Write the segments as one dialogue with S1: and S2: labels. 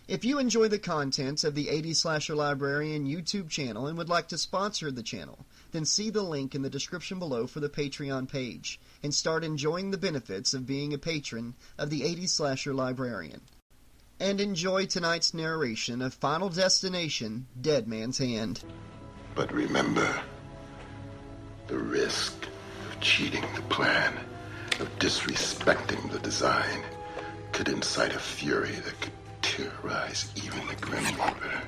S1: If you enjoy the content of the 80s Slasher Librarian YouTube channel and would like to sponsor the channel, then see the link in the description below for the Patreon page, and start enjoying the benefits of being a patron of the 80s Slasher Librarian. And enjoy tonight's narration of Final Destination, Dead Man's Hand.
S2: But remember, the risk of cheating the plan, of disrespecting the design, could incite a fury that could terrorize even the Grim Reaper.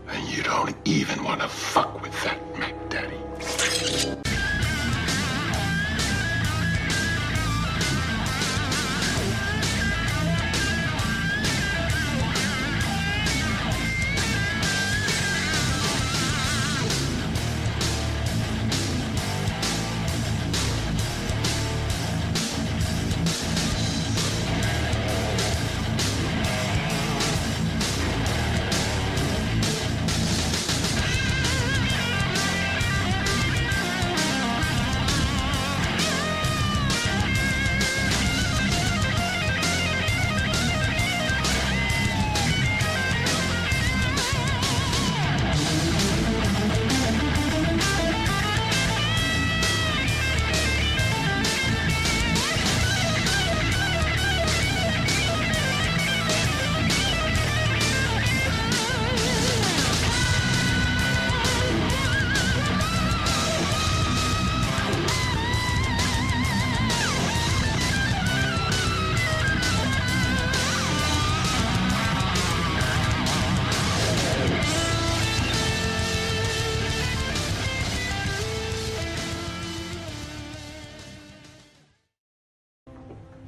S2: And you don't even want to fuck with that, McDaddy.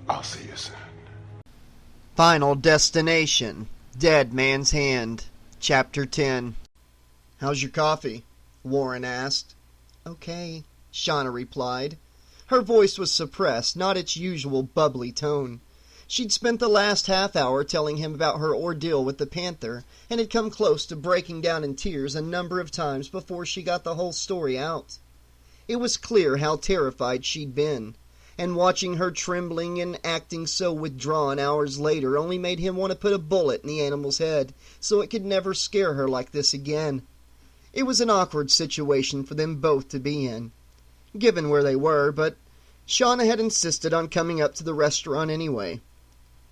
S2: I'll see you soon.
S1: Final Destination, Dead Man's Hand, Chapter 10. "How's your coffee?" Warren asked. "Okay," Shauna replied. Her voice was suppressed, not its usual bubbly tone. She'd spent the last half hour telling him about her ordeal with the panther, and had come close to breaking down in tears a number of times before she got the whole story out. It was clear how terrified she'd been, and watching her trembling and acting so withdrawn hours later only made him want to put a bullet in the animal's head so it could never scare her like this again. It was an awkward situation for them both to be in, given where they were, but Shauna had insisted on coming up to the restaurant anyway.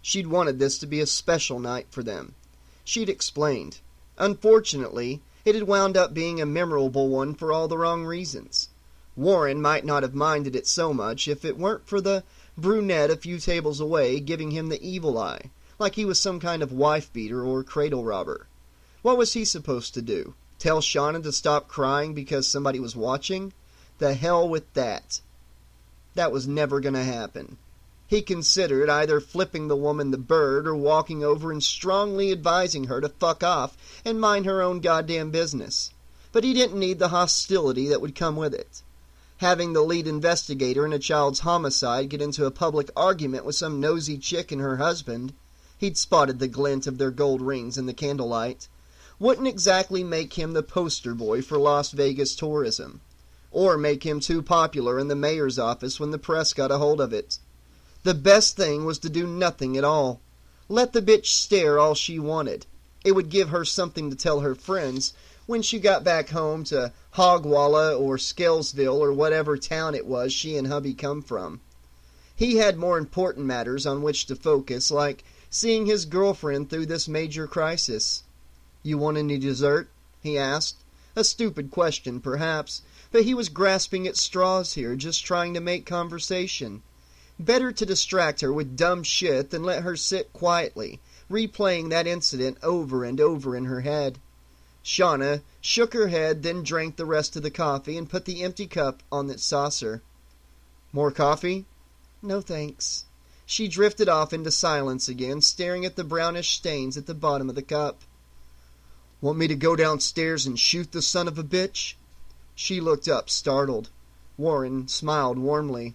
S1: She'd wanted this to be a special night for them. She'd explained. Unfortunately, it had wound up being a memorable one for all the wrong reasons. Warren might not have minded it so much if it weren't for the brunette a few tables away giving him the evil eye, like he was some kind of wife-beater or cradle robber. What was he supposed to do? Tell Shauna to stop crying because somebody was watching? The hell with that. That was never going to happen. He considered either flipping the woman the bird or walking over and strongly advising her to fuck off and mind her own goddamn business. But he didn't need the hostility that would come with it. Having the lead investigator in a child's homicide get into a public argument with some nosy chick and her husband — he'd spotted the glint of their gold rings in the candlelight — wouldn't exactly make him the poster boy for Las Vegas tourism, or make him too popular in the mayor's office when the press got a hold of it. The best thing was to do nothing at all. Let the bitch stare all she wanted. It would give her something to tell her friends when she got back home to Hogwalla or Scalesville or whatever town it was she and hubby come from. He had more important matters on which to focus, like seeing his girlfriend through this major crisis. "You want any dessert?" he asked. A stupid question, perhaps, but he was grasping at straws here, just trying to make conversation. Better to distract her with dumb shit than let her sit quietly, replaying that incident over and over in her head. Shauna shook her head, then drank the rest of the coffee and put the empty cup on its saucer. "More coffee?" "No, thanks." She drifted off into silence again, staring at the brownish stains at the bottom of the cup. "Want me to go downstairs and shoot the son of a bitch?" She looked up, startled. Warren smiled warmly.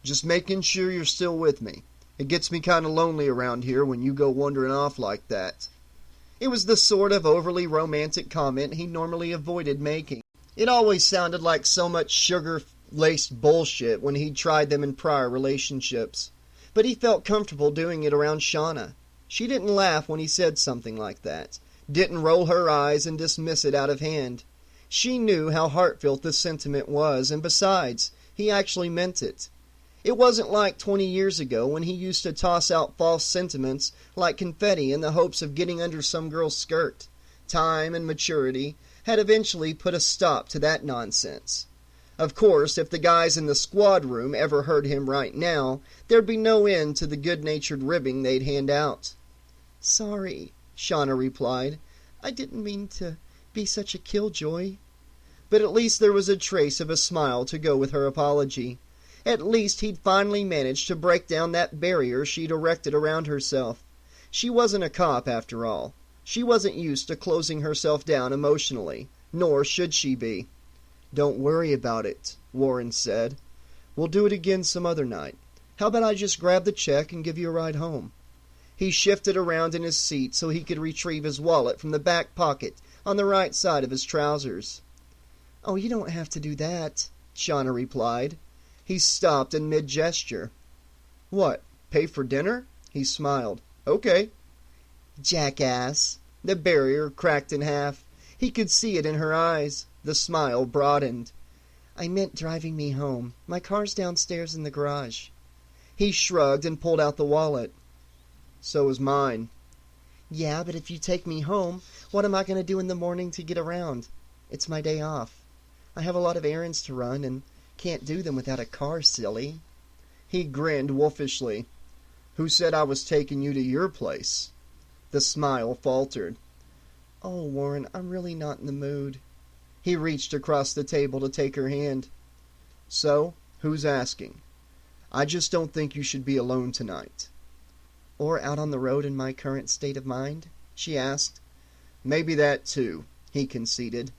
S1: "Just making sure you're still with me. It gets me kind of lonely around here when you go wandering off like that." It was the sort of overly romantic comment he normally avoided making. It always sounded like so much sugar-laced bullshit when he'd tried them in prior relationships. But he felt comfortable doing it around Shauna. She didn't laugh when he said something like that, didn't roll her eyes and dismiss it out of hand. She knew how heartfelt this sentiment was, and besides, he actually meant it. It wasn't like 20 years ago when he used to toss out false sentiments like confetti in the hopes of getting under some girl's skirt. Time and maturity had eventually put a stop to that nonsense. Of course, if the guys in the squad room ever heard him right now, there'd be no end to the good-natured ribbing they'd hand out. "Sorry," Shauna replied. "I didn't mean to be such a killjoy." But at least there was a trace of a smile to go with her apology. At least he'd finally managed to break down that barrier she'd erected around herself. She wasn't a cop, after all. She wasn't used to closing herself down emotionally, nor should she be. "Don't worry about it," Warren said. "We'll do it again some other night. How about I just grab the check and give you a ride home?" He shifted around in his seat so he could retrieve his wallet from the back pocket on the right side of his trousers. "Oh, you don't have to do that," Shauna replied. He stopped in mid-gesture. "What, pay for dinner?" He smiled. "Okay." "Jackass." The barrier cracked in half. He could see it in her eyes. The smile broadened. "I meant driving me home. My car's downstairs in the garage." He shrugged and pulled out the wallet. "So is mine." "Yeah, but if you take me home, what am I going to do in the morning to get around? It's my day off. I have a lot of errands to run and can't do them without a car, silly." He grinned wolfishly. "Who said I was taking you to your place?" The smile faltered. "Oh, Warren, I'm really not in the mood." He reached across the table to take her hand. "So, who's asking? I just don't think you should be alone tonight." "Or out on the road in my current state of mind?" she asked. "Maybe that too," he conceded.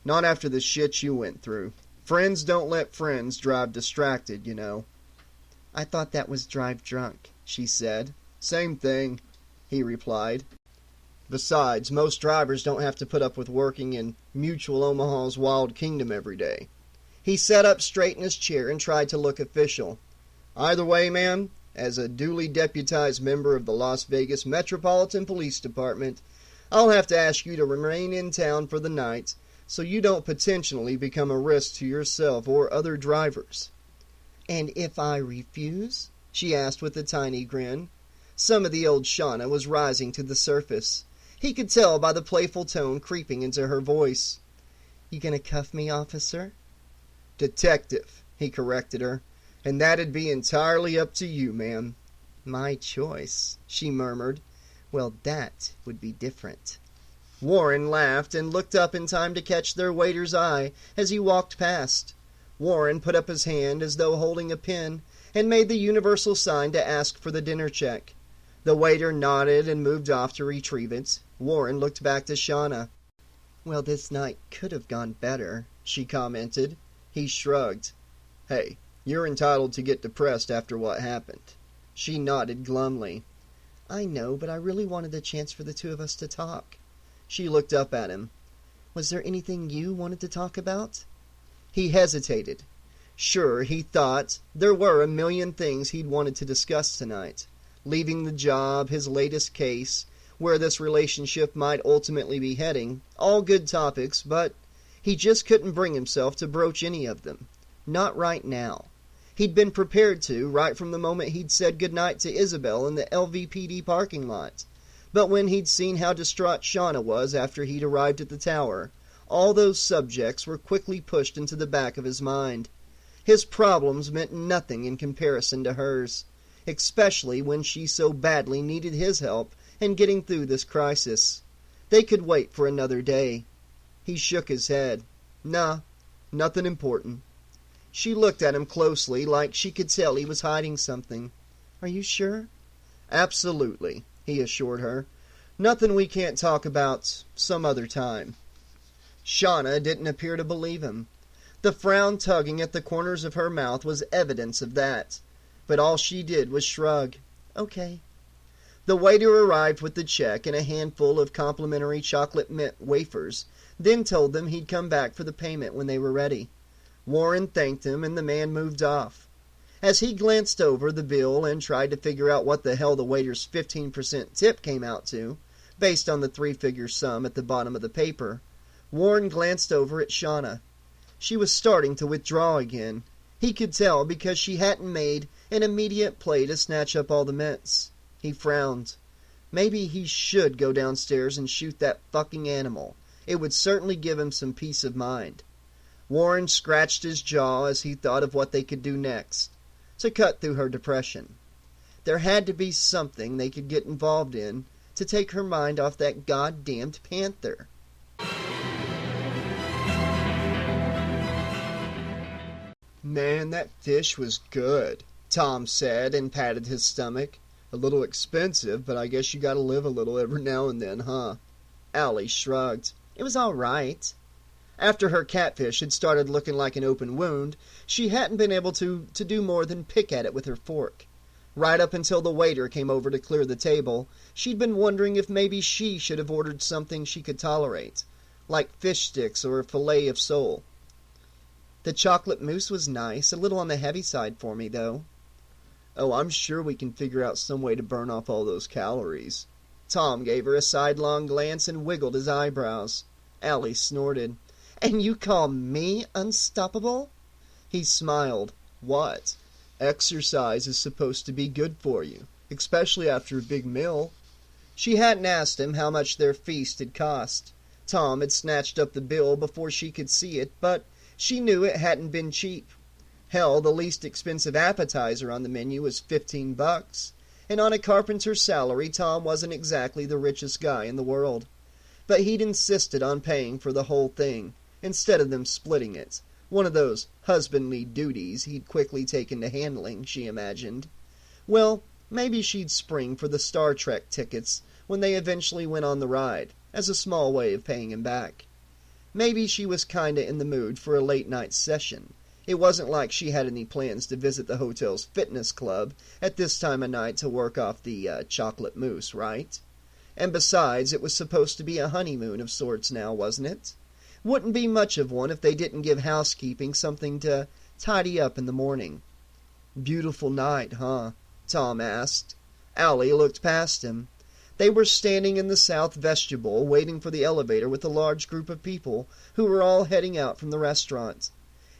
S1: "Not after the shit you went through. Friends don't let friends drive distracted, you know." "I thought that was drive drunk," she said. "Same thing," he replied. "Besides, most drivers don't have to put up with working in Mutual Omaha's Wild Kingdom every day." He sat up straight in his chair and tried to look official. "Either way, man, as a duly deputized member of the Las Vegas Metropolitan Police Department, I'll have to ask you to remain in town for the night so you don't potentially become a risk to yourself or other drivers." "And if I refuse?" she asked with a tiny grin. Some of the old Shauna was rising to the surface. He could tell by the playful tone creeping into her voice. "You gonna cuff me, officer?" "Detective," he corrected her. "And that'd be entirely up to you, ma'am." "My choice," she murmured. "Well, that would be different." Warren laughed and looked up in time to catch their waiter's eye as he walked past. Warren put up his hand as though holding a pen and made the universal sign to ask for the dinner check. The waiter nodded and moved off to retrieve it. Warren looked back to Shauna. "Well, this night could have gone better," she commented. He shrugged. "Hey, you're entitled to get depressed after what happened." She nodded glumly. "I know, but I really wanted the chance for the two of us to talk." She looked up at him. "Was there anything you wanted to talk about?" He hesitated. Sure, he thought, there were a million things he'd wanted to discuss tonight. Leaving the job, his latest case, where this relationship might ultimately be heading, all good topics, but he just couldn't bring himself to broach any of them. Not right now. He'd been prepared to, right from the moment he'd said goodnight to Isabel in the LVPD parking lot. But when he'd seen how distraught Shauna was after he'd arrived at the tower, all those subjects were quickly pushed into the back of his mind. His problems meant nothing in comparison to hers, especially when she so badly needed his help in getting through this crisis. They could wait for another day. He shook his head. "Nah, nothing important." She looked at him closely, like she could tell he was hiding something. "Are you sure?" "Absolutely," he assured her. "Nothing we can't talk about some other time." Shauna didn't appear to believe him. The frown tugging at the corners of her mouth was evidence of that. But all she did was shrug. "Okay." The waiter arrived with the check and a handful of complimentary chocolate mint wafers, then told them he'd come back for the payment when they were ready. Warren thanked him, and the man moved off. As he glanced over the bill and tried to figure out what the hell the waiter's 15% tip came out to, based on the three-figure sum at the bottom of the paper, Warren glanced over at Shauna. She was starting to withdraw again. He could tell because she hadn't made an immediate play to snatch up all the mints. He frowned. Maybe he should go downstairs and shoot that fucking animal. It would certainly give him some peace of mind. Warren scratched his jaw as he thought of what they could do next, to cut through her depression. There had to be something they could get involved in to take her mind off that goddamned panther. Man, that fish was good, Tom said and patted his stomach. A little expensive, but I guess you gotta live a little every now and then, huh? Allie shrugged. It was all right. After her catfish had started looking like an open wound, she hadn't been able to do more than pick at it with her fork. Right up until the waiter came over to clear the table, she'd been wondering if maybe she should have ordered something she could tolerate, like fish sticks or a fillet of sole. The chocolate mousse was nice, a little on the heavy side for me, though. Oh, I'm sure we can figure out some way to burn off all those calories. Tom gave her a sidelong glance and wiggled his eyebrows. Allie snorted. And you call me unstoppable? He smiled. What? Exercise is supposed to be good for you, especially after a big meal. She hadn't asked him how much their feast had cost. Tom had snatched up the bill before she could see it, but she knew it hadn't been cheap. Hell, the least expensive appetizer on the menu was $15, and on a carpenter's salary, Tom wasn't exactly the richest guy in the world. But he'd insisted on paying for the whole thing, instead of them splitting it, one of those husbandly duties he'd quickly taken to handling, she imagined. Well, maybe she'd spring for the Star Trek tickets when they eventually went on the ride, as a small way of paying him back. Maybe she was kinda in the mood for a late-night session. It wasn't like she had any plans to visit the hotel's fitness club at this time of night to work off the chocolate mousse, right? And besides, it was supposed to be a honeymoon of sorts now, wasn't it? Wouldn't be much of one if they didn't give housekeeping something to tidy up in the morning. Beautiful night, huh? Tom asked. Allie looked past him. They were standing in the south vestibule waiting for the elevator with a large group of people who were all heading out from the restaurant.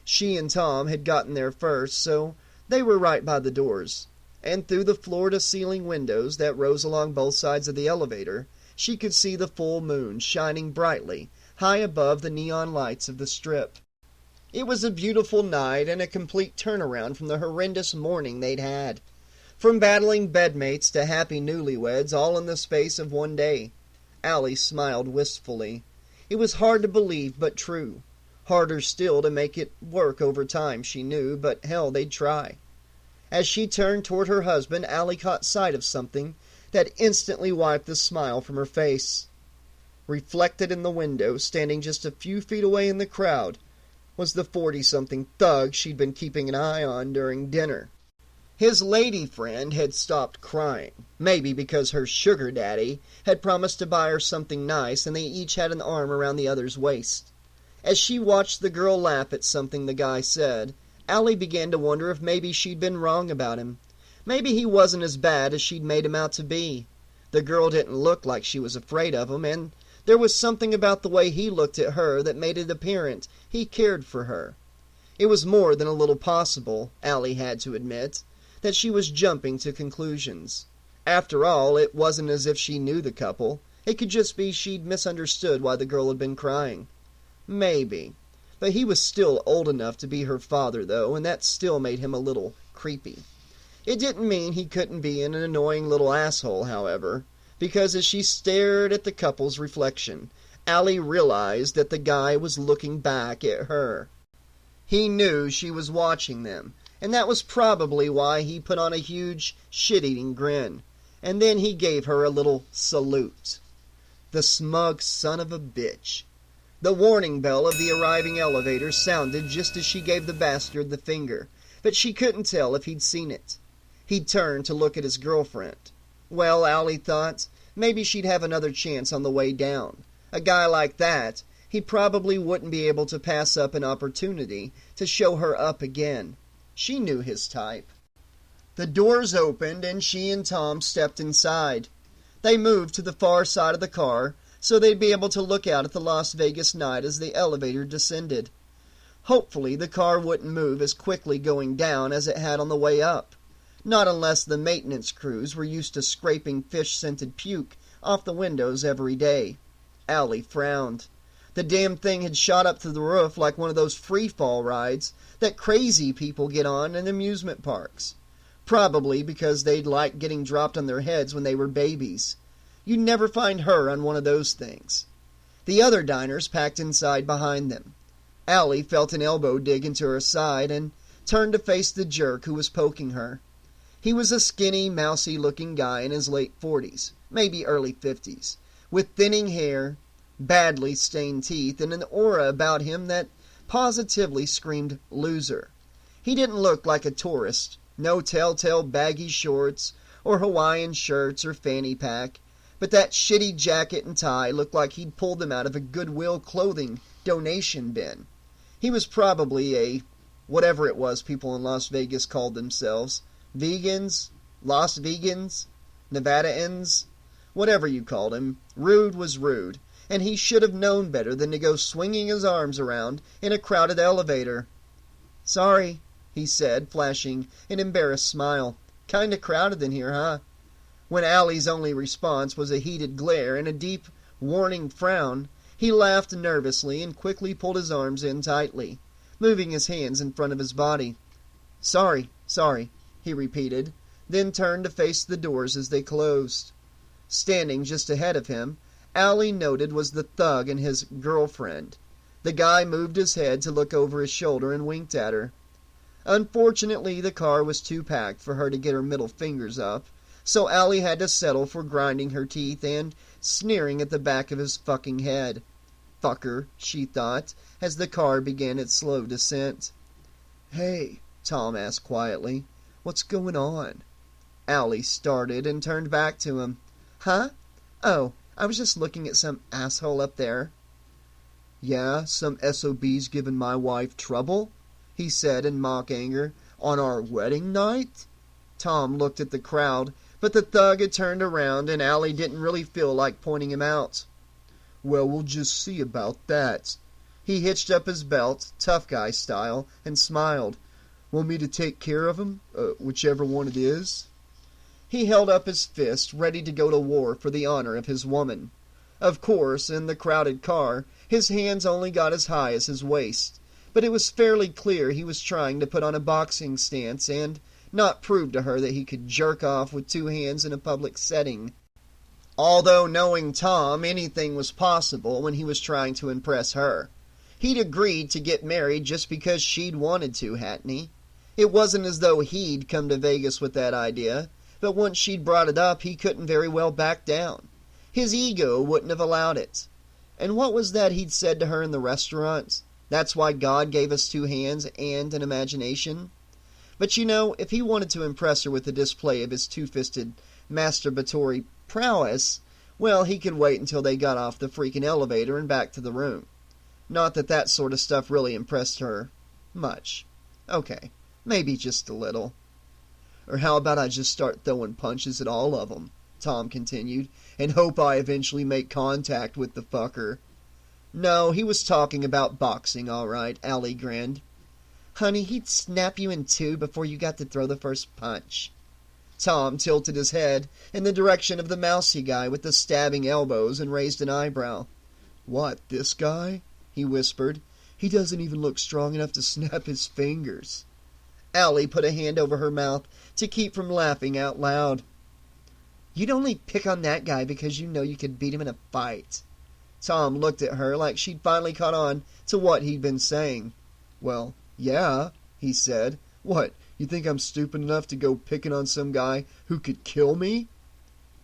S1: She and Tom had gotten there first, so they were right by the doors. And through the floor-to-ceiling windows that rose along both sides of the elevator, she could see the full moon shining brightly high above the neon lights of the Strip. It was a beautiful night and a complete turnaround from the horrendous morning they'd had. From battling bedmates to happy newlyweds, all in the space of one day. Allie smiled wistfully. It was hard to believe, but true. Harder still to make it work over time, she knew, but hell, they'd try. As she turned toward her husband, Allie caught sight of something that instantly wiped the smile from her face. Reflected in the window, standing just a few feet away in the crowd, was the 40-something thug she'd been keeping an eye on during dinner. His lady friend had stopped crying, maybe because her sugar daddy had promised to buy her something nice, and they each had an arm around the other's waist. As she watched the girl laugh at something the guy said, Allie began to wonder if maybe she'd been wrong about him. Maybe he wasn't as bad as she'd made him out to be. The girl didn't look like she was afraid of him, and there was something about the way he looked at her that made it apparent he cared for her. It was more than a little possible, Allie had to admit, that she was jumping to conclusions. After all, it wasn't as if she knew the couple. It could just be she'd misunderstood why the girl had been crying. Maybe. But he was still old enough to be her father, though, and that still made him a little creepy. It didn't mean he couldn't be an annoying little asshole, however, because as she stared at the couple's reflection, Allie realized that the guy was looking back at her. He knew she was watching them, and that was probably why he put on a huge, shit-eating grin, and then he gave her a little salute. The smug son of a bitch. The warning bell of the arriving elevator sounded just as she gave the bastard the finger, but she couldn't tell if he'd seen it. He'd turned to look at his girlfriend. Well, Allie thought, maybe she'd have another chance on the way down. A guy like that, he probably wouldn't be able to pass up an opportunity to show her up again. She knew his type. The doors opened and she and Tom stepped inside. They moved to the far side of the car so they'd be able to look out at the Las Vegas night as the elevator descended. Hopefully the car wouldn't move as quickly going down as it had on the way up. Not unless the maintenance crews were used to scraping fish-scented puke off the windows every day. Allie frowned. The damn thing had shot up to the roof like one of those free-fall rides that crazy people get on in amusement parks. Probably because they'd like getting dropped on their heads when they were babies. You'd never find her on one of those things. The other diners packed inside behind them. Allie felt an elbow dig into her side and turned to face the jerk who was poking her. He was a skinny, mousy-looking guy in his late 40s, maybe early 50s, with thinning hair, badly stained teeth, and an aura about him that positively screamed loser. He didn't look like a tourist, no telltale baggy shorts or Hawaiian shirts or fanny pack, but that shitty jacket and tie looked like he'd pulled them out of a Goodwill clothing donation bin. He was probably a, whatever it was people in Las Vegas called themselves, vegans, Las Vegans, Nevadaans, whatever you called him. Rude was rude, and he should have known better than to go swinging his arms around in a crowded elevator. "Sorry," he said, flashing an embarrassed smile. "Kinda crowded in here, huh?" When Allie's only response was a heated glare and a deep, warning frown, he laughed nervously and quickly pulled his arms in tightly, moving his hands in front of his body. Sorry, he repeated, then turned to face the doors as they closed. Standing just ahead of him, Allie noted was the thug and his girlfriend. The guy moved his head to look over his shoulder and winked at her. Unfortunately, the car was too packed for her to get her middle fingers up, so Allie had to settle for grinding her teeth and sneering at the back of his fucking head. Fucker, she thought, as the car began its slow descent. "Hey," Tom asked quietly, "what's going on?" Allie started and turned back to him. "Huh? Oh, I was just looking at some asshole up there." "Yeah, some SOB's giving my wife trouble?" he said in mock anger. "On our wedding night?" Tom looked at the crowd, but the thug had turned around and Allie didn't really feel like pointing him out. "Well, we'll just see about that." He hitched up his belt, tough guy style, and smiled. "Want me to take care of him? Whichever one it is?" He held up his fist, ready to go to war for the honor of his woman. Of course, in the crowded car, his hands only got as high as his waist, but it was fairly clear he was trying to put on a boxing stance and not prove to her that he could jerk off with two hands in a public setting. Although, knowing Tom, anything was possible when he was trying to impress her. He'd agreed to get married just because she'd wanted to, hadn't he? It wasn't as though he'd come to Vegas with that idea, but once she'd brought it up, he couldn't very well back down. His ego wouldn't have allowed it. And what was that he'd said to her in the restaurant? That's why God gave us two hands and an imagination? But you know, if he wanted to impress her with the display of his two-fisted masturbatory prowess, well, he could wait until they got off the freaking elevator and back to the room. Not that that sort of stuff really impressed her much. Okay, maybe just a little. "Or how about I just start throwing punches at all of them," Tom continued, "and hope I eventually make contact with the fucker?" No, he was talking about boxing, all right, Allie grinned. "Honey, he'd snap you in two before you got to throw the first punch." Tom tilted his head in the direction of the mousy guy with the stabbing elbows and raised an eyebrow. "What, this guy?" he whispered. "He doesn't even look strong enough to snap his fingers." Allie put a hand over her mouth to keep from laughing out loud. "You'd only pick on that guy because you know you could beat him in a fight." Tom looked at her like she'd finally caught on to what he'd been saying. "Well, yeah," he said. "What, you think I'm stupid enough to go picking on some guy who could kill me?"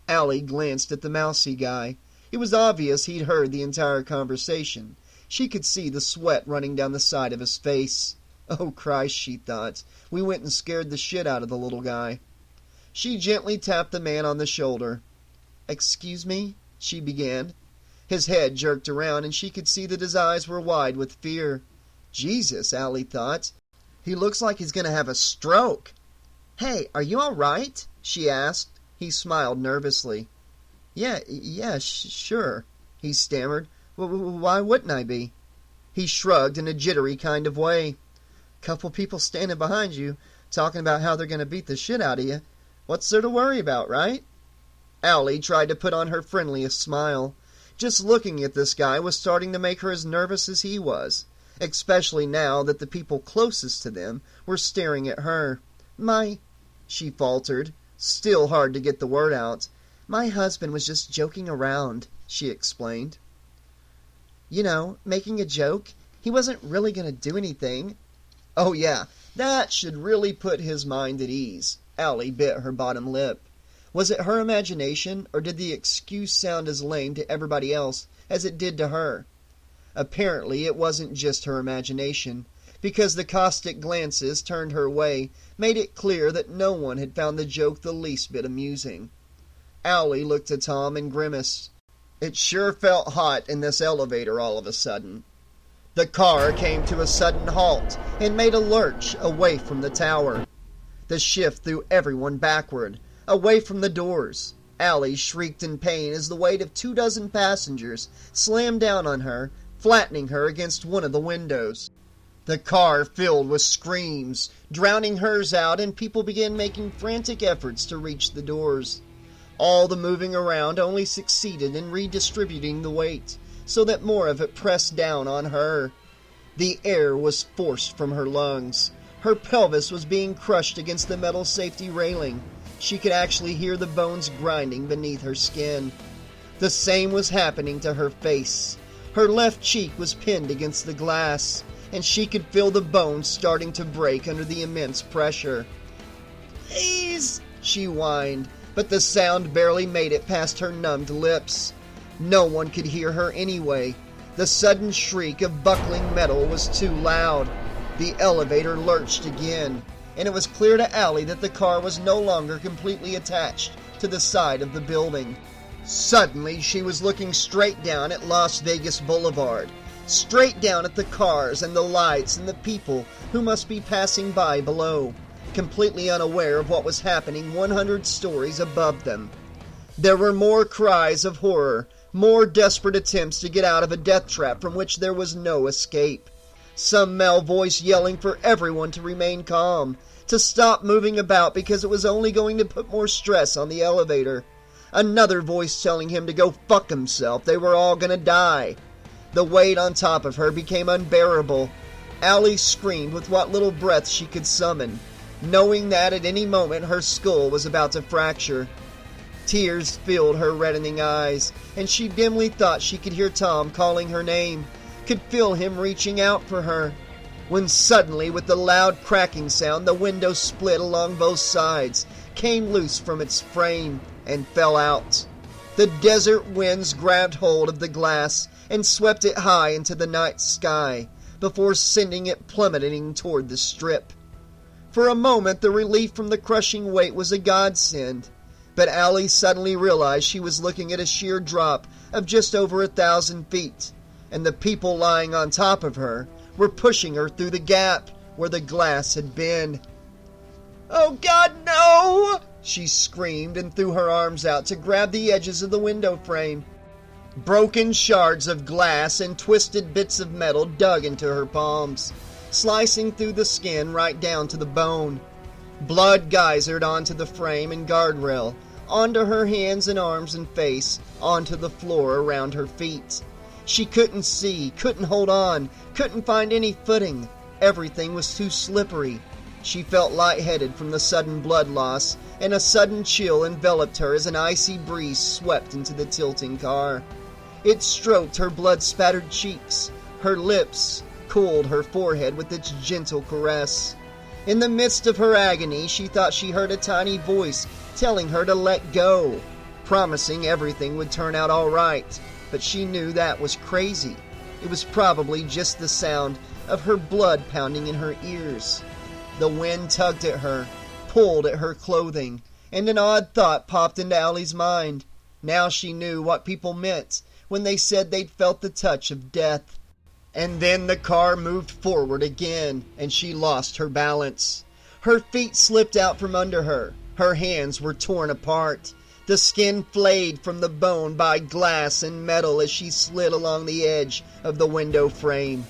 S1: Allie glanced at the mousy guy. It was obvious he'd heard the entire conversation. She could see the sweat running down the side of his face. Oh, Christ, she thought. We went and scared the shit out of the little guy. She gently tapped the man on the shoulder. "Excuse me?" she began. His head jerked around, and she could see that his eyes were wide with fear. Jesus, Allie thought. He looks like he's going to have a stroke. "Hey, are you all right?" she asked. He smiled nervously. Yeah, sure," he stammered. Why wouldn't I be?" He shrugged in a jittery kind of way. "Couple people standing behind you, talking about how they're going to beat the shit out of you. What's there to worry about, right?" Allie tried to put on her friendliest smile. Just looking at this guy was starting to make her as nervous as he was, especially now that the people closest to them were staring at her. She faltered, still hard to get the word out. "My husband was just joking around," she explained. "You know, making a joke. He wasn't really going to do anything." "Oh yeah, that should really put his mind at ease." Allie bit her bottom lip. Was it her imagination, or did the excuse sound as lame to everybody else as it did to her? Apparently it wasn't just her imagination, because the caustic glances turned her way made it clear that no one had found the joke the least bit amusing. Allie looked at Tom and grimaced. It sure felt hot in this elevator all of a sudden. The car came to a sudden halt and made a lurch away from the tower. The shift threw everyone backward, away from the doors. Allie shrieked in pain as the weight of 24 passengers slammed down on her, flattening her against one of the windows. The car filled with screams, drowning hers out, and people began making frantic efforts to reach the doors. All the moving around only succeeded in redistributing the weight, so that more of it pressed down on her. The air was forced from her lungs. Her pelvis was being crushed against the metal safety railing. She could actually hear the bones grinding beneath her skin. The same was happening to her face. Her left cheek was pinned against the glass, and she could feel the bones starting to break under the immense pressure. "Please," she whined, but the sound barely made it past her numbed lips. No one could hear her anyway. The sudden shriek of buckling metal was too loud. The elevator lurched again, and it was clear to Allie that the car was no longer completely attached to the side of the building. Suddenly, she was looking straight down at Las Vegas Boulevard, straight down at the cars and the lights and the people who must be passing by below, completely unaware of what was happening 100 stories above them. There were more cries of horror, more desperate attempts to get out of a death trap from which there was no escape. Some male voice yelling for everyone to remain calm, to stop moving about because it was only going to put more stress on the elevator. Another voice telling him to go fuck himself, they were all gonna die. The weight on top of her became unbearable. Allie screamed with what little breath she could summon, knowing that at any moment her skull was about to fracture. Tears filled her reddening eyes, and she dimly thought she could hear Tom calling her name, could feel him reaching out for her, when suddenly, with the loud cracking sound, the window split along both sides, came loose from its frame, and fell out. The desert winds grabbed hold of the glass and swept it high into the night sky, before sending it plummeting toward the strip. For a moment, the relief from the crushing weight was a godsend, but Allie suddenly realized she was looking at a sheer drop of just over 1,000 feet, and the people lying on top of her were pushing her through the gap where the glass had been. "Oh God, no!" she screamed and threw her arms out to grab the edges of the window frame. Broken shards of glass and twisted bits of metal dug into her palms, slicing through the skin right down to the bone. Blood geysered onto the frame and guardrail, onto her hands and arms and face, onto the floor around her feet. She couldn't see, couldn't hold on, couldn't find any footing. Everything was too slippery. She felt lightheaded from the sudden blood loss, and a sudden chill enveloped her as an icy breeze swept into the tilting car. It stroked her blood-spattered cheeks, her lips, cooled her forehead with its gentle caress. In the midst of her agony, she thought she heard a tiny voice telling her to let go, promising everything would turn out all right, but she knew that was crazy. It was probably just the sound of her blood pounding in her ears. The wind tugged at her, pulled at her clothing, and an odd thought popped into Allie's mind. Now she knew what people meant when they said they'd felt the touch of death. And then the car moved forward again, and she lost her balance. Her feet slipped out from under her. Her hands were torn apart. The skin flayed from the bone by glass and metal as she slid along the edge of the window frame.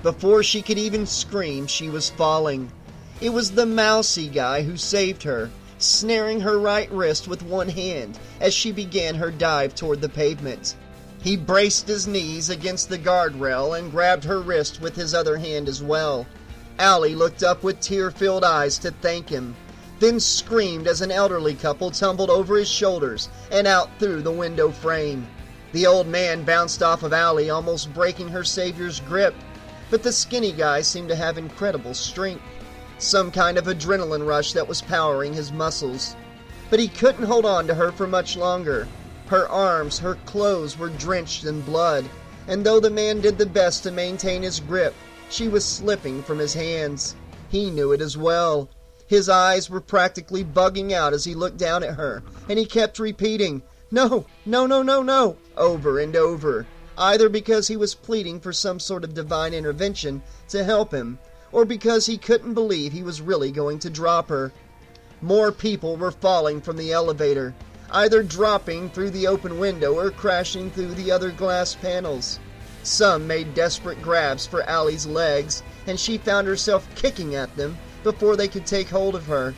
S1: Before she could even scream, she was falling. It was the mousy guy who saved her, snaring her right wrist with one hand as she began her dive toward the pavement. He braced his knees against the guardrail and grabbed her wrist with his other hand as well. Allie looked up with tear-filled eyes to thank him, then screamed as an elderly couple tumbled over his shoulders and out through the window frame. The old man bounced off of Allie, almost breaking her savior's grip, but the skinny guy seemed to have incredible strength, some kind of adrenaline rush that was powering his muscles. But he couldn't hold on to her for much longer. Her arms, her clothes were drenched in blood, and though the man did the best to maintain his grip, she was slipping from his hands. He knew it as well. His eyes were practically bugging out as he looked down at her, and he kept repeating, "No, no, no, no, no," over and over, either because he was pleading for some sort of divine intervention to help him, or because he couldn't believe he was really going to drop her. More people were falling from the elevator, either dropping through the open window or crashing through the other glass panels. Some made desperate grabs for Allie's legs, and she found herself kicking at them before they could take hold of her.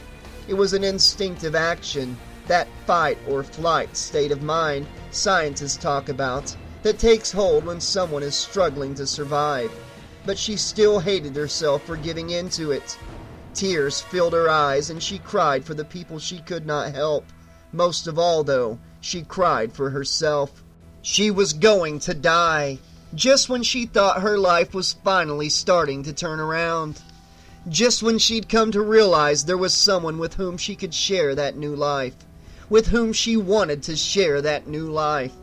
S1: It was an instinctive action, that fight or flight state of mind scientists talk about, that takes hold when someone is struggling to survive. But she still hated herself for giving in to it. Tears filled her eyes and she cried for the people she could not help. Most of all, though, she cried for herself. She was going to die, just when she thought her life was finally starting to turn around. Just when she'd come to realize there was someone with whom she could share that new life, with whom she wanted to share that new life.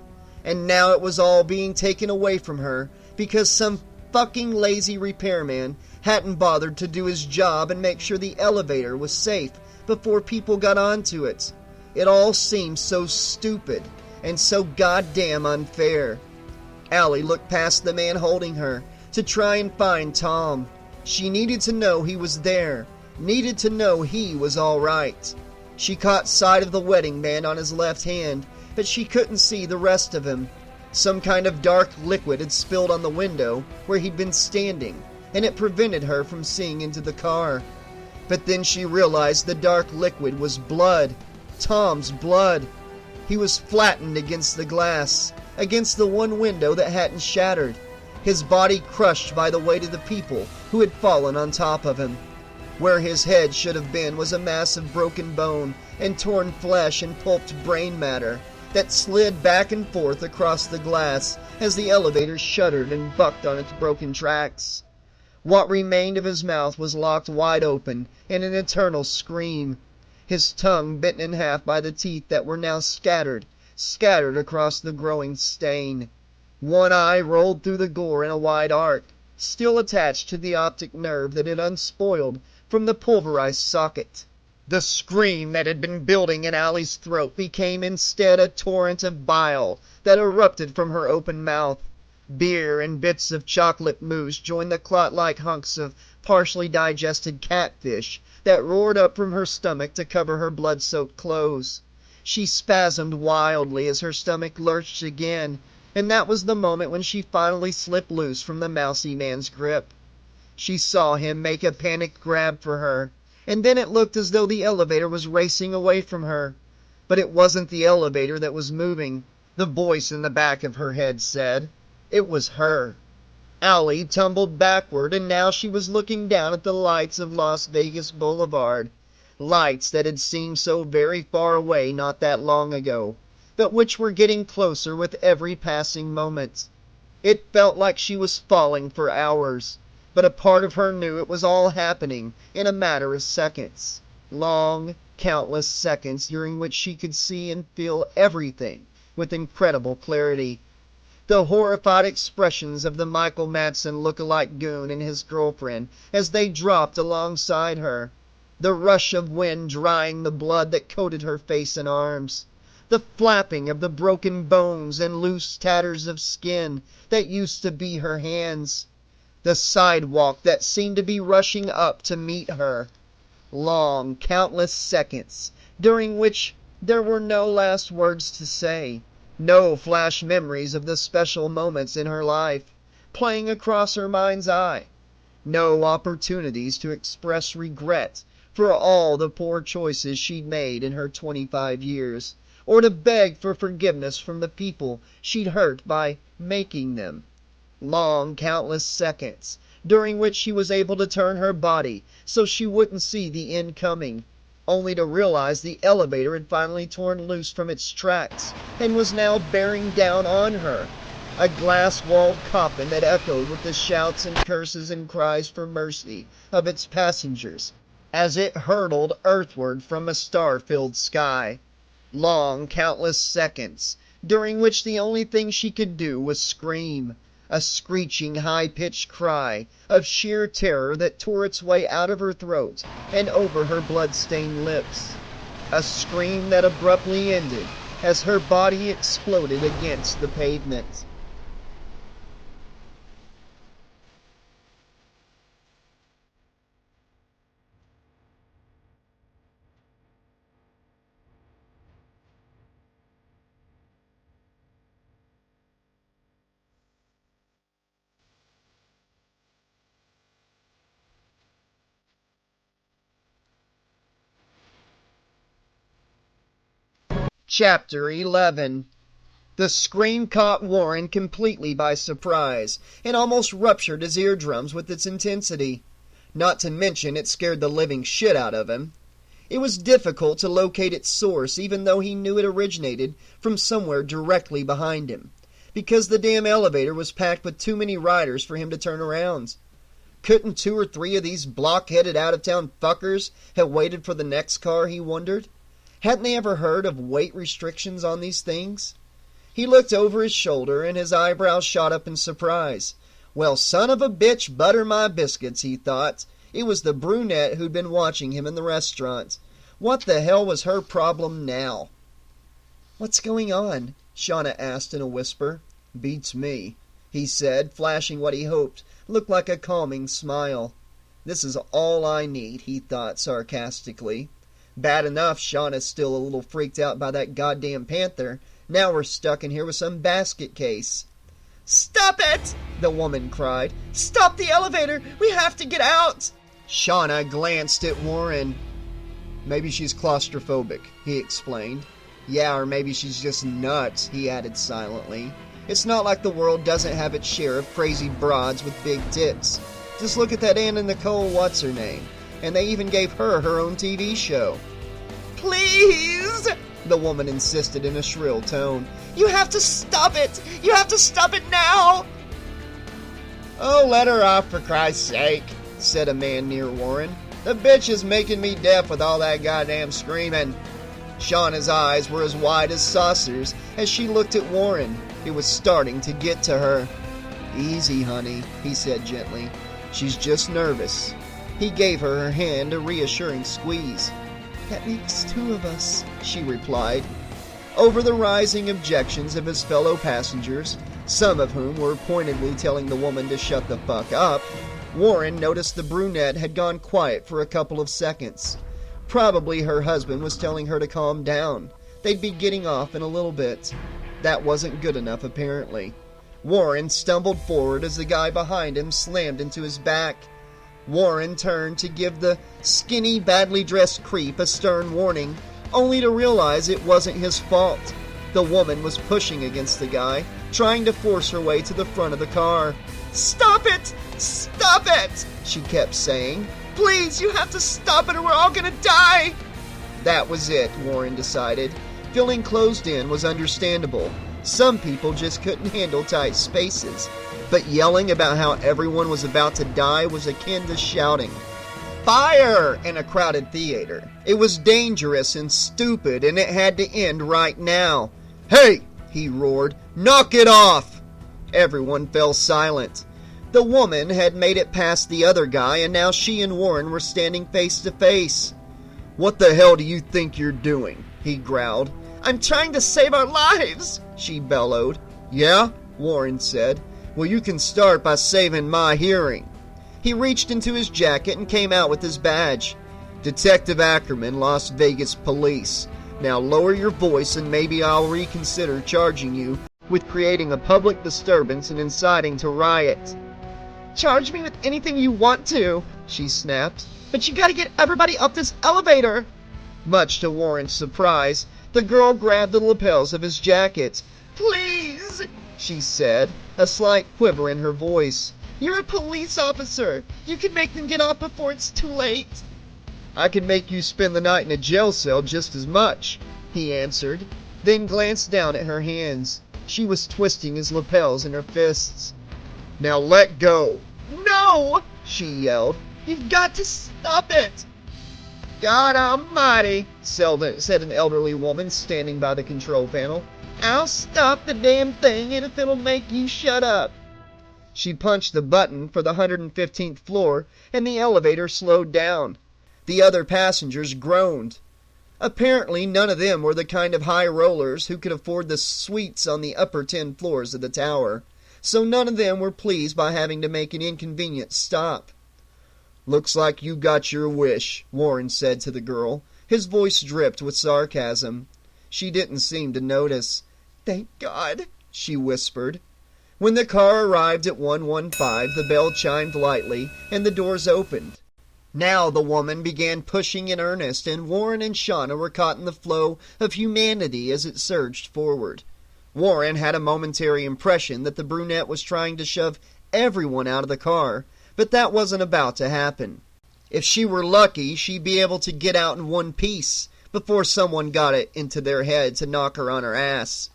S1: And now it was all being taken away from her because some fucking lazy repairman hadn't bothered to do his job and make sure the elevator was safe before people got onto it. It all seemed so stupid and so goddamn unfair. Allie looked past the man holding her to try and find Tom. She needed to know he was there, needed to know he was all right. She caught sight of the wedding band on his left hand, but she couldn't see the rest of him. Some kind of dark liquid had spilled on the window where he'd been standing, and it prevented her from seeing into the car. But then she realized the dark liquid was blood, Tom's blood. He was flattened against the glass, against the one window that hadn't shattered, his body crushed by the weight of the people who had fallen on top of him. Where his head should have been was a mass of broken bone and torn flesh and pulped brain matter that slid back and forth across the glass as the elevator shuddered and bucked on its broken tracks. What remained of his mouth was locked wide open in an eternal scream, his tongue bitten in half by the teeth that were now scattered across the growing stain. One eye rolled through the gore in a wide arc, still attached to the optic nerve that had unspoiled from the pulverized socket. The scream that had been building in Allie's throat became instead a torrent of bile that erupted from her open mouth. Beer and bits of chocolate mousse joined the clot-like hunks of partially digested catfish that roared up from her stomach to cover her blood-soaked clothes. She spasmed wildly as her stomach lurched again, and that was the moment when she finally slipped loose from the mousy man's grip. She saw him make a panicked grab for her, and then it looked as though the elevator was racing away from her. But it wasn't the elevator that was moving, the voice in the back of her head said. It was her. Allie tumbled backward, and now she was looking down at the lights of Las Vegas Boulevard. Lights that had seemed so very far away not that long ago, but which were getting closer with every passing moment. It felt like she was falling for hours, but a part of her knew it was all happening in a matter of seconds. Long, countless seconds during which she could see and feel everything with incredible clarity. The horrified expressions of the Michael Madsen look-alike goon and his girlfriend as they dropped alongside her. The rush of wind drying the blood that coated her face and arms. The flapping of the broken bones and loose tatters of skin that used to be her hands. The sidewalk that seemed to be rushing up to meet her. Long, countless seconds, during which there were no last words to say, no flash memories of the special moments in her life playing across her mind's eye, no opportunities to express regret for all the poor choices she'd made in her 25 years, or to beg for forgiveness from the people she'd hurt by making them. Long, countless seconds, during which she was able to turn her body so she wouldn't see the end coming, only to realize the elevator had finally torn loose from its tracks and was now bearing down on her, a glass-walled coffin that echoed with the shouts and curses and cries for mercy of its passengers as it hurtled earthward from a star-filled sky. Long, countless seconds, during which the only thing she could do was scream, a screeching, high-pitched cry of sheer terror that tore its way out of her throat and over her blood-stained lips. A scream that abruptly ended as her body exploded against the pavement. Chapter 11. The scream caught Warren completely by surprise and almost ruptured his eardrums with its intensity. Not to mention it scared the living shit out of him. It was difficult to locate its source even though he knew it originated from somewhere directly behind him, because the damn elevator was packed with too many riders for him to turn around. Couldn't 2 or 3 of these block-headed out-of-town fuckers have waited for the next car, he wondered? Hadn't they ever heard of weight restrictions on these things? He looked over his shoulder and his eyebrows shot up in surprise. Well, son of a bitch, butter my biscuits, he thought. It was the brunette who'd been watching him in the restaurant. What the hell was her problem now? "What's going on?" Shauna asked in a whisper. "Beats me," he said, flashing what he hoped looked like a calming smile. This is all I need, he thought sarcastically. Bad enough Shauna's still a little freaked out by that goddamn panther. Now we're stuck in here with some basket case. "Stop it!" the woman cried. "Stop the elevator! We have to get out!" Shauna glanced at Warren. "Maybe she's claustrophobic," he explained. "Yeah, or maybe she's just nuts," he added silently. "It's not like the world doesn't have its share of crazy broads with big tits. Just look at that Anna Nicole what's-her-name. And they even gave her her own TV show." "Please!" the woman insisted in a shrill tone. "You have to stop it! You have to stop it now!" "Oh, let her off for Christ's sake," said a man near Warren. "The bitch is making me deaf with all that goddamn screaming." Shauna's eyes were as wide as saucers as she looked at Warren. It was starting to get to her. "Easy, honey," he said gently. "She's just nervous." He gave her hand a reassuring squeeze. "That makes 2 of us," she replied. Over the rising objections of his fellow passengers, some of whom were pointedly telling the woman to shut the fuck up, Warren noticed the brunette had gone quiet for a couple of seconds. Probably her husband was telling her to calm down. They'd be getting off in a little bit. That wasn't good enough, apparently. Warren stumbled forward as the guy behind him slammed into his back. Warren turned to give the skinny, badly dressed creep a stern warning, only to realize it wasn't his fault. The woman was pushing against the guy, trying to force her way to the front of the car. "Stop it! Stop it!" she kept saying. "Please, you have to stop it or we're all gonna die!" That was it, Warren decided. Feeling closed in was understandable. Some people just couldn't handle tight spaces. But yelling about how everyone was about to die was akin to shouting "Fire!" in a crowded theater. It was dangerous and stupid, and it had to end right now. "Hey!" he roared. "Knock it off!" Everyone fell silent. The woman had made it past the other guy, and now she and Warren were standing face to face. "What the hell do you think you're doing?" he growled. "I'm trying to save our lives!" she bellowed. "Yeah?" Warren said. "Well, you can start by saving my hearing." He reached into his jacket and came out with his badge. Detective Ackerman, Las Vegas Police. Now lower your voice and maybe I'll reconsider charging you with creating a public disturbance and inciting to riot." "Charge me with anything you want to," she snapped, "but you gotta get everybody up this elevator." Much to Warren's surprise, the girl grabbed the lapels of his jacket. "Please," she said, a slight quiver in her voice. "You're a police officer. You can make them get off before it's too late." "I can make you spend the night in a jail cell just as much," he answered, then glanced down at her hands. She was twisting his lapels in her fists. "Now let go." "No!" she yelled. "You've got to stop it!" "God almighty," said an elderly woman standing by the control panel. "I'll stop the damn thing if it'll make you shut up." She punched the button for the 115th floor, and the elevator slowed down. The other passengers groaned. Apparently none of them were the kind of high rollers who could afford the suites on the upper 10 floors of the tower, so none of them were pleased by having to make an inconvenient stop. "Looks like you got your wish," Warren said to the girl. His voice dripped with sarcasm. She didn't seem to notice. "Thank God," she whispered. When the car arrived at 115, the bell chimed lightly, and the doors opened. Now the woman began pushing in earnest, and Warren and Shauna were caught in the flow of humanity as it surged forward. Warren had a momentary impression that the brunette was trying to shove everyone out of the car, but that wasn't about to happen. If she were lucky, she'd be able to get out in one piece before someone got it into their head to knock her on her ass.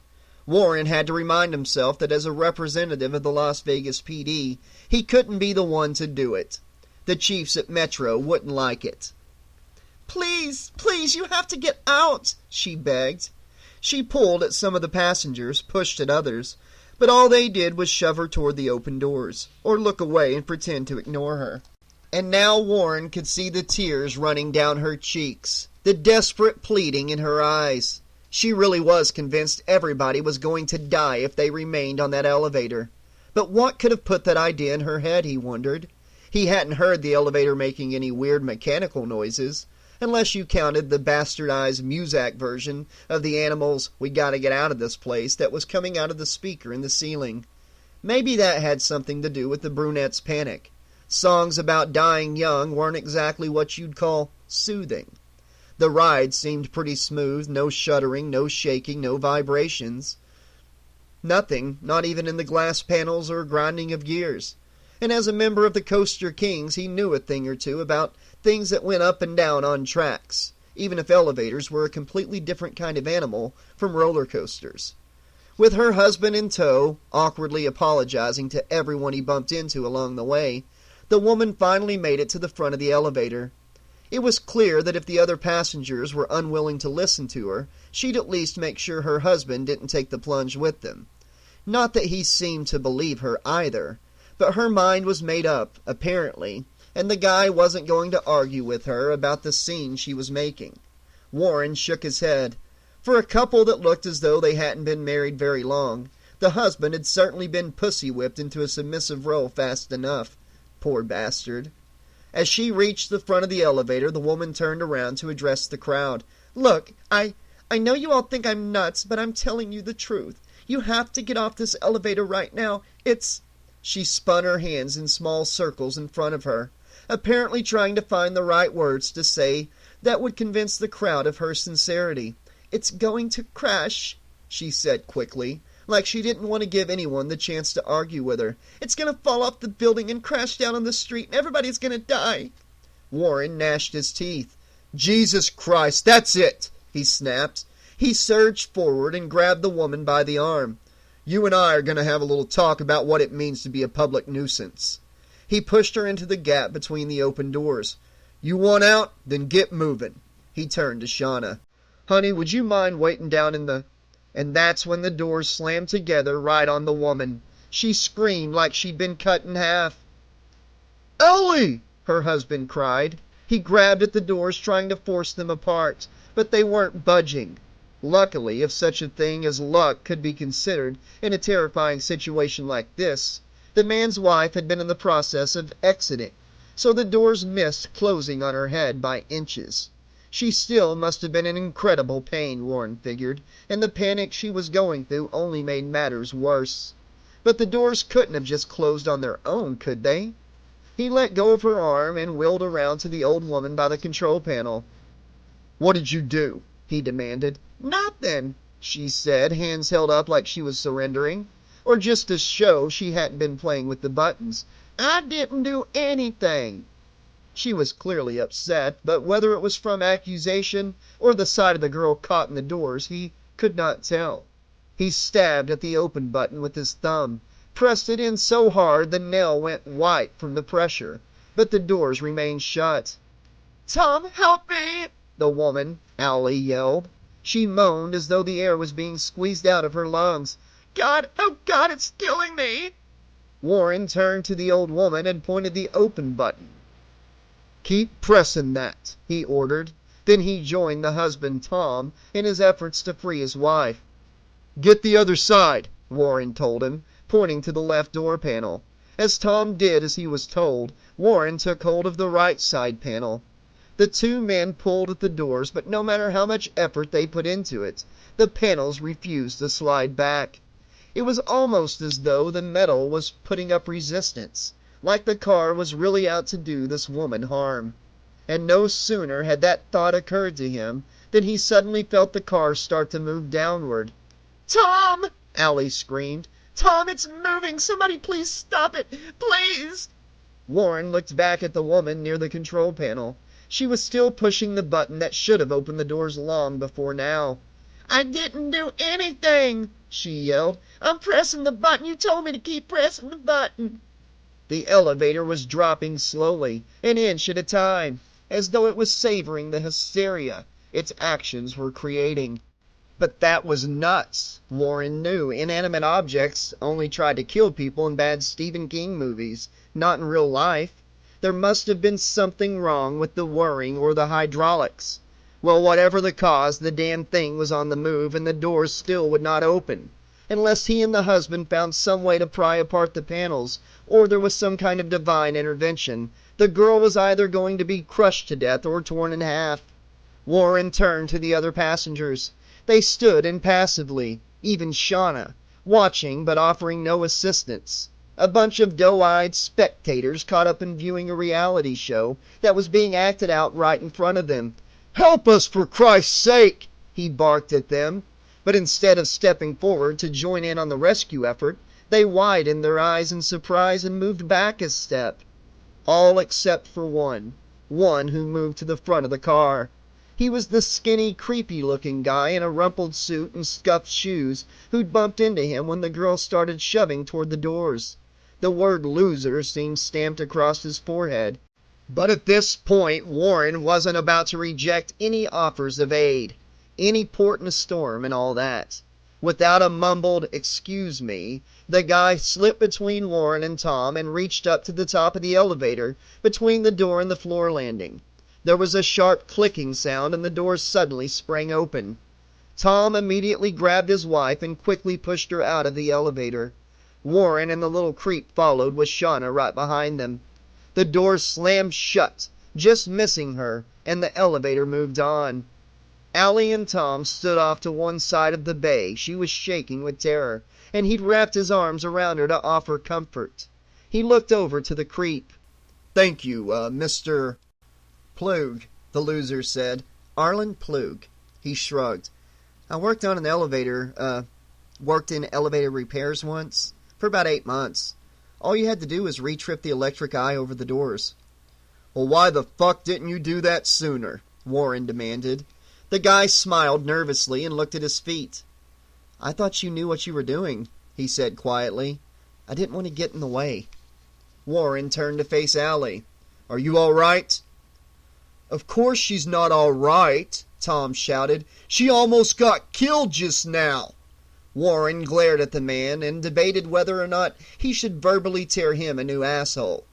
S1: Warren had to remind himself that as a representative of the Las Vegas PD, he couldn't be the one to do it. The chiefs at Metro wouldn't like it. "Please, please, you have to get out," she begged. She pulled at some of the passengers, pushed at others, but all they did was shove her toward the open doors, or look away and pretend to ignore her. And now Warren could see the tears running down her cheeks, the desperate pleading in her eyes. She really was convinced everybody was going to die if they remained on that elevator. But what could have put that idea in her head, he wondered. He hadn't heard the elevator making any weird mechanical noises, unless you counted the bastardized Muzak version of the Animals' "We Gotta Get Out of This Place" that was coming out of the speaker in the ceiling. Maybe that had something to do with the brunette's panic. Songs about dying young weren't exactly what you'd call soothing. The ride seemed pretty smooth, no shuddering, no shaking, no vibrations. Nothing, not even in the glass panels or grinding of gears. And as a member of the Coaster Kings, he knew a thing or two about things that went up and down on tracks, even if elevators were a completely different kind of animal from roller coasters. With her husband in tow, awkwardly apologizing to everyone he bumped into along the way, the woman finally made it to the front of the elevator. It was clear that if the other passengers were unwilling to listen to her, she'd at least make sure her husband didn't take the plunge with them. Not that he seemed to believe her either, but her mind was made up, apparently, and the guy wasn't going to argue with her about the scene she was making. Warren shook his head. For a couple that looked as though they hadn't been married very long, the husband had certainly been pussy-whipped into a submissive role fast enough. Poor bastard. As she reached the front of the elevator, the woman turned around to address the crowd. "Look, I know you all think I'm nuts, but I'm telling you the truth. You have to get off this elevator right now. It's..." She spun her hands in small circles in front of her, apparently trying to find the right words to say that would convince the crowd of her sincerity. "It's going to crash," she said quickly, like she didn't want to give anyone the chance to argue with her. "It's going to fall off the building and crash down on the street, and everybody's going to die." Warren gnashed his teeth. "Jesus Christ, that's it!" he snapped. He surged forward and grabbed the woman by the arm. "You and I are going to have a little talk about what it means to be a public nuisance." He pushed her into the gap between the open doors. "You want out? Then get moving." He turned to Shauna. "Honey, would you mind waiting down in the..." And that's when the doors slammed together right on the woman. She screamed like she'd been cut in half. "Ellie!" her husband cried. He grabbed at the doors, trying to force them apart, but they weren't budging. Luckily, if such a thing as luck could be considered in a terrifying situation like this, the man's wife had been in the process of exiting, so the doors missed closing on her head by inches. She still must have been in incredible pain, Warren figured, and the panic she was going through only made matters worse. But the doors couldn't have just closed on their own, could they? He let go of her arm and wheeled around to the old woman by the control panel. "What did you do?" he demanded. "Nothing," she said, hands held up like she was surrendering, or just to show she hadn't been playing with the buttons. "I didn't do anything." She was clearly upset, but whether it was from accusation or the sight of the girl caught in the doors, he could not tell. He stabbed at the open button with his thumb, pressed it in so hard the nail went white from the pressure, but the doors remained shut. "Tom, help me!" the woman, Allie, yelled. She moaned as though the air was being squeezed out of her lungs. "God, oh God, it's killing me!" Warren turned to the old woman and pointed the open button. "Keep pressing that," he ordered. Then he joined the husband, Tom, in his efforts to free his wife. "Get the other side," Warren told him, pointing to the left door panel. As Tom did as he was told, Warren took hold of the right side panel. The two men pulled at the doors, but no matter how much effort they put into it, the panels refused to slide back. It was almost as though the metal was putting up resistance, like the car was really out to do this woman harm. And no sooner had that thought occurred to him than he suddenly felt the car start to move downward. "Tom!" Allie screamed. "Tom, it's moving! Somebody please stop it! Please!" Warren looked back at the woman near the control panel. She was still pushing the button that should have opened the doors long before now. "I didn't do anything!" she yelled. "I'm pressing the button. You told me to keep pressing the button." The elevator was dropping slowly, an inch at a time, as though it was savoring the hysteria its actions were creating. But that was nuts. Warren knew inanimate objects only tried to kill people in bad Stephen King movies, not in real life. There must have been something wrong with the whirring or the hydraulics. Well, whatever the cause, the damn thing was on the move and the doors still would not open. Unless he and the husband found some way to pry apart the panels, or there was some kind of divine intervention, the girl was either going to be crushed to death or torn in half. Warren turned to the other passengers. They stood impassively, even Shauna, watching but offering no assistance. A bunch of doe-eyed spectators caught up in viewing a reality show that was being acted out right in front of them. "Help us, for Christ's sake!" he barked at them. But instead of stepping forward to join in on the rescue effort, they widened their eyes in surprise and moved back a step. All except for one who moved to the front of the car. He was the skinny, creepy-looking guy in a rumpled suit and scuffed shoes who'd bumped into him when the girl started shoving toward the doors. The word "loser" seemed stamped across his forehead. But at this point, Warren wasn't about to reject any offers of aid, any port in a storm and all that. Without a mumbled "excuse me," the guy slipped between Warren and Tom and reached up to the top of the elevator between the door and the floor landing. There was a sharp clicking sound and the door suddenly sprang open. Tom immediately grabbed his wife and quickly pushed her out of the elevator. Warren and the little creep followed, with Shauna right behind them. The door slammed shut, just missing her, and the elevator moved on. Allie and Tom stood off to one side of the bay. She was shaking with terror, and he'd wrapped his arms around her to offer comfort. He looked over to the creep. "Thank you, Mr. Plug," the loser said. "Arlen Plug." He shrugged. "I worked in elevator repairs once, for about 8 months. All you had to do was re-trip the electric eye over the doors." "Well, why the fuck didn't you do that sooner?" Warren demanded. The guy smiled nervously and looked at his feet. "I thought you knew what you were doing," he said quietly. "I didn't want to get in the way." Warren turned to face Allie. "Are you all right?" "Of course she's not all right," Tom shouted. "She almost got killed just now." Warren glared at the man and debated whether or not he should verbally tear him a new asshole.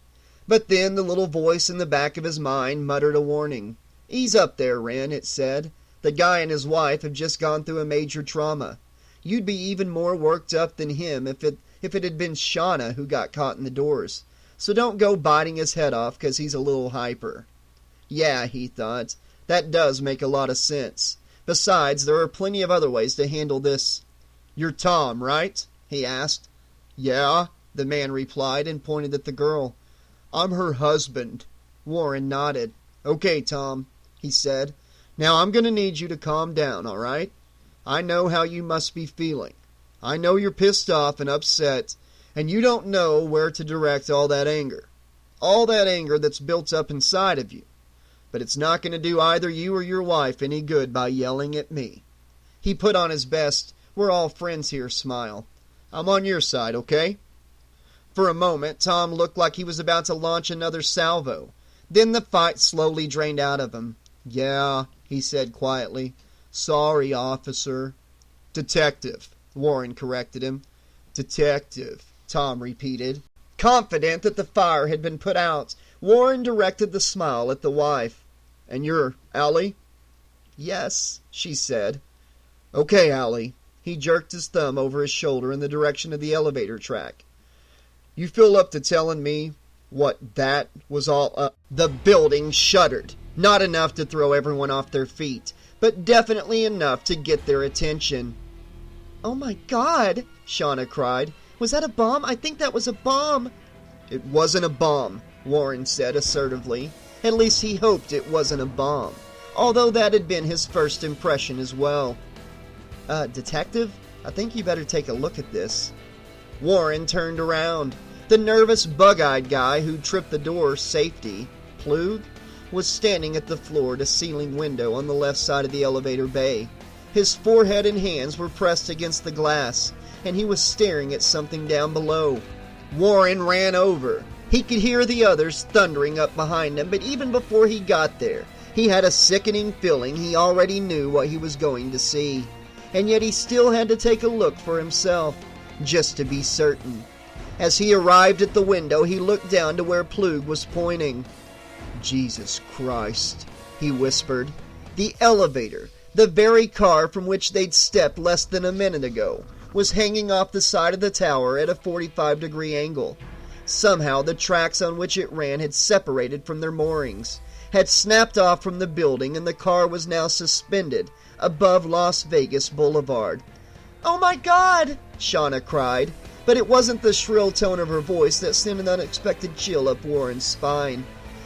S1: But then the little voice in the back of his mind muttered a warning. "Ease up there, Wren," it said. "The guy and his wife have just gone through a major trauma. You'd be even more worked up than him if it had been Shauna who got caught in the doors. so don't go biting his head off 'cause he's a little hyper. Yeah, he thought, that does make a lot of sense. Besides, there are plenty of other ways to handle this. You're Tom, right? He asked. Yeah, the man replied and pointed at the girl. I'm her husband. Warren nodded. Okay, Tom, he said. Now I'm going to need you to calm down, all right? I know how you must be feeling. I know you're pissed off and upset, and you don't know where to direct all that anger. All that anger that's built up inside of you. But it's not going to do either you or your wife any good by yelling at me. He put on his best, we're all friends here smile. I'm on your side, okay? For a moment, Tom looked like he was about to launch another salvo. Then the fight slowly drained out of him. Yeah, he said quietly. Sorry, officer. Detective, Warren corrected him. Detective, Tom repeated. Confident that the fire had been put out, Warren directed the smile at the wife. And you're Allie? Yes, she said. Okay, Allie. He jerked his thumb over his shoulder in the direction of the elevator track. You feel up to telling me what that was all up? The building shuddered. Not enough to throw everyone off their feet, but definitely enough to get their attention. Oh my God, Shauna cried. Was that a bomb? I think that was a bomb. It wasn't a bomb, Warren said assertively. At least he hoped it wasn't a bomb, although that had been his first impression as well. Detective, I think you better take a look at this. Warren turned around. The nervous, bug-eyed guy who tripped the door safety, Plug, was standing at the floor-to-ceiling window on the left side of the elevator bay. His forehead and hands were pressed against the glass, and he was staring at something down below. Warren ran over. He could hear the others thundering up behind him, but even before he got there, he had a sickening feeling he already knew what he was going to see. And yet he still had to take a look for himself, just to be certain. As he arrived at the window, he looked down to where Plug was pointing. Jesus Christ, he whispered. The elevator, the very car from which they'd stepped less than a minute ago, was hanging off the side of the tower at a 45-degree angle. Somehow the tracks on which it ran had separated from their moorings, had snapped off from the building, and the car was now suspended above Las Vegas Boulevard. Oh my God, Shauna cried, but it wasn't the shrill tone of her voice that sent an unexpected chill up Warren's spine.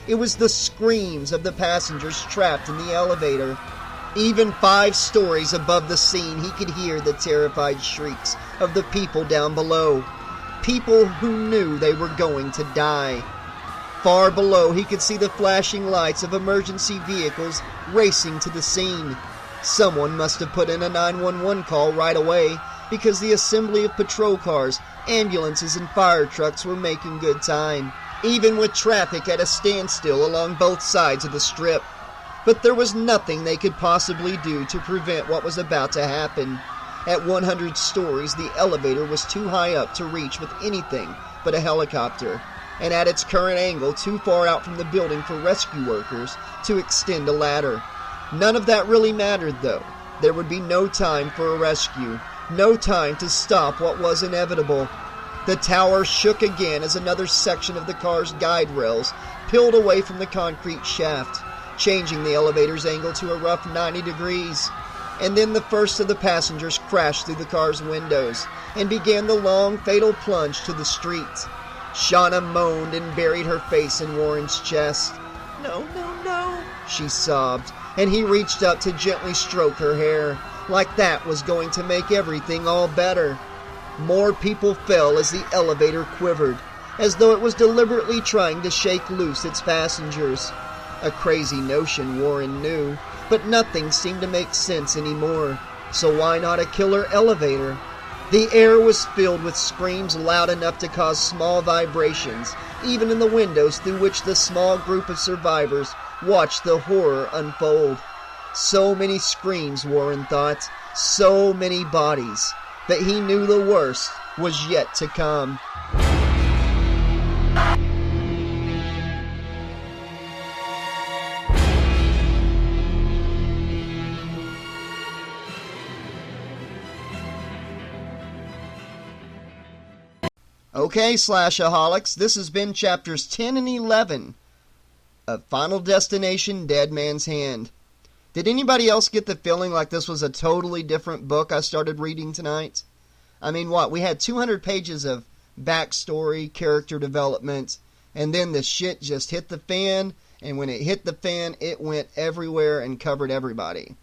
S1: It was the screams of the passengers trapped in the elevator. Even 5 stories above the scene, he could hear the terrified shrieks of the people down below. People who knew they were going to die. Far below, he could see the flashing lights of emergency vehicles racing to the scene. Someone must have put in a 911 call right away, because the assembly of patrol cars, ambulances, and fire trucks were making good time, even with traffic at a standstill along both sides of the strip. But there was nothing they could possibly do to prevent what was about to happen. At 100 stories, the elevator was too high up to reach with anything but a helicopter, and at its current angle too far out from the building for rescue workers to extend a ladder. None of that really mattered, though. There would be no time for a rescue, no time to stop what was inevitable. The tower shook again as another section of the car's guide rails peeled away from the concrete shaft, changing the elevator's angle to a rough 90 degrees. And then the first of the passengers crashed through the car's windows and began the long, fatal plunge to the street. Shauna moaned and buried her face in Warren's chest. No, no, no, she sobbed, and he reached up to gently stroke her hair, like that was going to make everything all better. More people fell as the elevator quivered, as though it was deliberately trying to shake loose its passengers. A crazy notion, Warren knew, but nothing seemed to make sense anymore. So why not a killer elevator? The air was filled with screams loud enough to cause small vibrations, even in the windows through which the small group of survivors watched the horror unfold. So many screams, Warren thought, so many bodies, that he knew the worst was yet to come. Okay, Slashaholics, this has been chapters 10 and 11 of Final Destination Dead Man's Hand. Did anybody else get the feeling like this was a totally different book I started reading tonight? I mean, what? We had 200 pages of backstory, character development, and then the shit just hit the fan, and when it hit the fan, it went everywhere and covered everybody.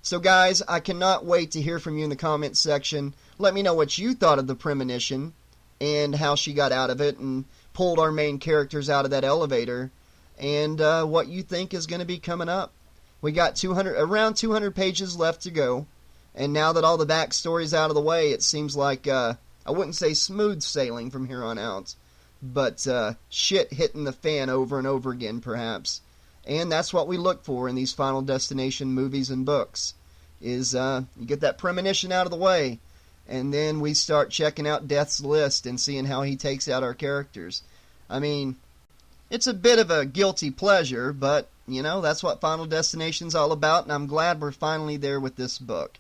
S1: So guys, I cannot wait to hear from you in the comments section. Let me know what you thought of the premonition, and how she got out of it, and pulled our main characters out of that elevator, and what you think is going to be coming up. We got around 200 pages left to go, and now that all the backstory's out of the way, it seems like, I wouldn't say smooth sailing from here on out, but shit hitting the fan over and over again, perhaps. And that's what we look for in these Final Destination movies and books, is you get that premonition out of the way, and then we start checking out Death's list and seeing how he takes out our characters. I mean, it's a bit of a guilty pleasure, but, you know, that's what Final Destination's all about, and I'm glad we're finally there with this book.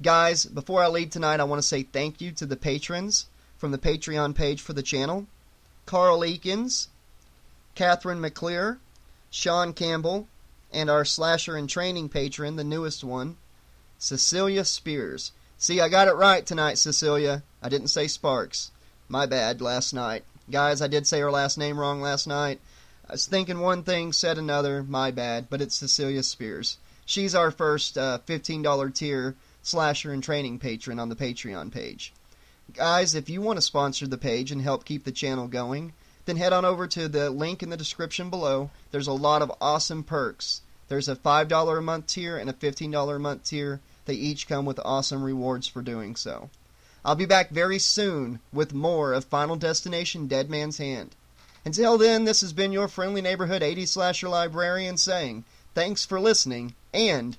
S1: Guys, before I leave tonight, I want to say thank you to the patrons from the Patreon page for the channel. Carl Eakins, Catherine McClear, Sean Campbell, and our Slasher and Training patron, the newest one, Cecilia Spears. See, I got it right tonight, Cecilia. I didn't say Sparks. My bad last night. Guys, I did say her last name wrong last night. I was thinking one thing, said another. My bad. But it's Cecilia Spears. She's our first $15 tier Slasher and Training patron on the Patreon page. Guys, if you want to sponsor the page and help keep the channel going, then head on over to the link in the description below. There's a lot of awesome perks. There's a $5 a month tier and a $15 a month tier. They each come with awesome rewards for doing so. I'll be back very soon with more of Final Destination Dead Man's Hand. Until then, this has been your friendly neighborhood 80s slasher librarian saying, thanks for listening, and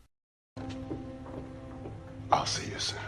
S2: I'll see you soon.